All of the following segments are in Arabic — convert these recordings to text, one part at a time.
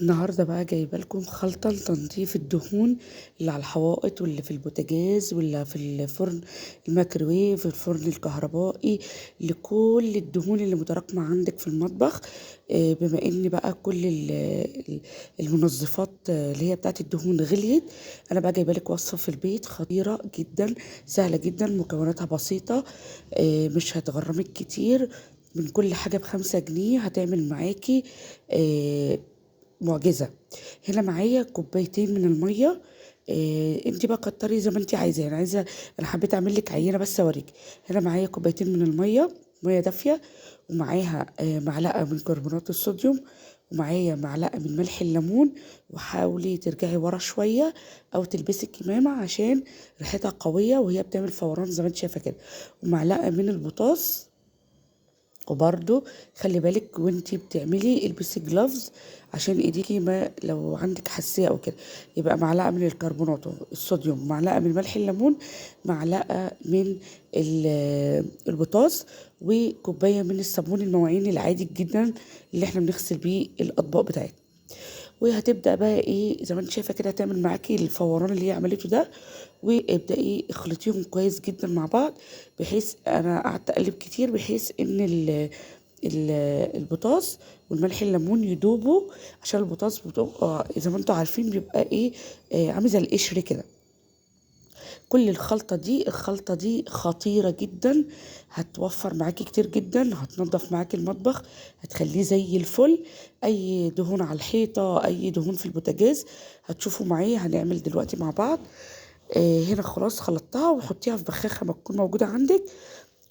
النهارده بقى جايبه لكم خلطه لتنظيف الدهون اللي على الحوائط واللي في البوتاجاز واللي في الفرن الميكروويف الفرن الكهربائي، لكل الدهون اللي متراكمه عندك في المطبخ. بما ان بقى كل المنظفات اللي هي بتاعت الدهون غليت، انا بقى جايبه لك وصفه في البيت خطيره جدا، سهله جدا، مكوناتها بسيطه، مش هتغرمك كتير. من كل حاجه ب5 جنيه هتعمل معاكي معجزة. هنا معايا كوبايتين من المية. انت بقى كتري زي ما انت عايزة، يعني عايزة، انا حبيت اعمل لك عينة بس اوريك. هنا معايا كوبايتين من المية، مية دافية، ومعاها معلقة من كربونات الصوديوم، ومعايا معلقة من ملح الليمون. وحاولي ترجعي ورا شوية او تلبسي الكمامة عشان ريحتها قوية وهي بتعمل فوران زي ما انت شايفة كده. ومعلقة من البوتاص. وبرده خلي بالك وانتي بتعملي البسي جلافز عشان ايديكي ما لو عندك حساسيه او كده. يبقى معلقه من الكربونات الصوديوم، معلقه من ملح الليمون، معلقه من البوتاص، وكوبايه من الصابون المواعين العادي جدا اللي احنا بنغسل بيه الاطباق بتاعتنا. وهتبدا بقى ايه زي ما انت شايفه كده، هتعمل معاكي الفوران اللي هي عملته ده. وابدأي اخلطيهم كويس جدا مع بعض، بحيث انا قعدت اقلب كتير بحيث ان ال البوتاص والملح الليمون يدوبوا، عشان البوتاص بتبقى زي ما انتوا عارفين بيبقى ايه، عامل زي القشر كده. كل الخلطة دي خطيرة جدا، هتوفر معاكي كتير جدا، هتنضف معاكي المطبخ، هتخليه زي الفل. اي دهون على الحيطة، اي دهون في البوتاجاز، هتشوفوا معايا هنعمل دلوقتي مع بعض. هنا خلاص خلطتها، وحطيها في بخاخة ما تكون موجودة عندك،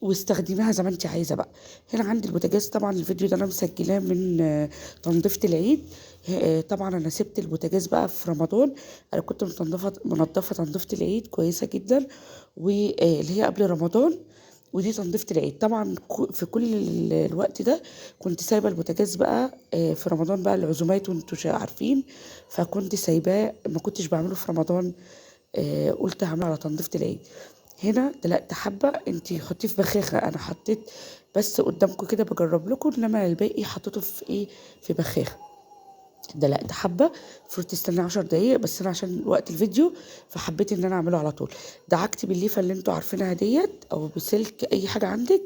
واستخدميها زي ما انت عايزه بقى. هنا عندي البوتاجاز، طبعا الفيديو ده انا مسجلاه من تنظيفه العيد. طبعا انا سبت البوتاجاز بقى في رمضان، انا كنت منضفه تنظيفه العيد كويسه جدا، واللي هي قبل رمضان. ودي تنظيفه العيد طبعا في كل الوقت ده كنت سايبه البوتاجاز بقى في رمضان بقى العزومات وانتوا عارفين، فكنت سايباه ما كنتش بعمله في رمضان. قلت هعمله على تنظيفه العيد. هنا دلقت حبة، انتي حطيه في بخاخة، انا حطيت بس قدامكم كده بجرب لكم، انما الباقي حطيته في ايه، في بخاخة. دلقت حبة، المفروض تستنى 10 دقايق، بس انا عشان وقت الفيديو فحبيت ان انا اعمله على طول. دعكت بالليفة اللي انتوا عارفينها ديت او بسلك اي حاجة عندك،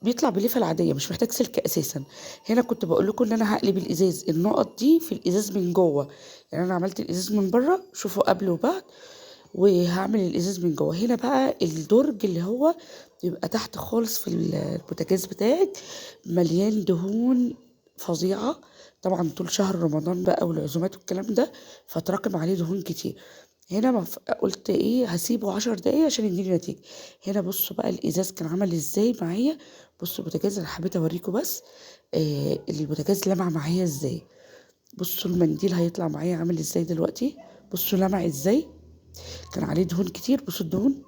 بيطلع بالليفة العادية مش محتاج سلك اساسا. هنا كنت بقول لكم ان انا هقلب الازاز، النقط دي في الازاز من جوه، يعني انا عملت الازاز من بره، شوفوا قبل وبعد، وهعمل الازاز من جوه. هنا بقى الدرج اللي هو بيبقى تحت خالص في البوتاجاز بتاعك مليان دهون فظيعه، طبعا طول شهر رمضان بقى والعزومات والكلام ده، فتراكم عليه دهون كتير. هنا قلت ايه هسيبه 10 دقايق عشان يديني نتيجه. هنا بصوا بقى الازاز كان عمل ازاي معايا. بصوا البوتاجاز، انا حبيت اوريكم بس البوتاجاز لمع معايا ازاي. بصوا المنديل هيطلع معايا عامل ازاي دلوقتي، بصوا لمع ازاي، كان عليه دهون كتير. بصوا الدهون،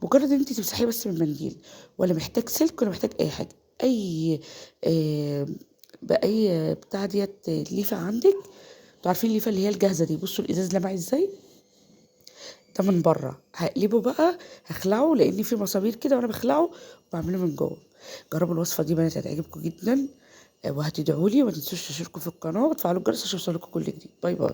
مجرد ان انت تمسحيه بس من منديل، ولا محتاج سلك ولا محتاج اي حاجه. اي آه باي بتاع ديت ليفه عندك، انتوا عارفين الليفه اللي هي الجاهزه دي. بصوا الازاز لمع ازاي، ده من بره. هقلبه بقى، هخلعه لان في مسامير كده وانا بخلعه وبعمله من جوه. جربوا الوصفه دي بنات، هتعجبكم جدا، وهتدعوا لي، وما تنسوش تشتركوا في القناه وتفعلوا الجرس عشان يوصلكوا كل جديد. باي باي.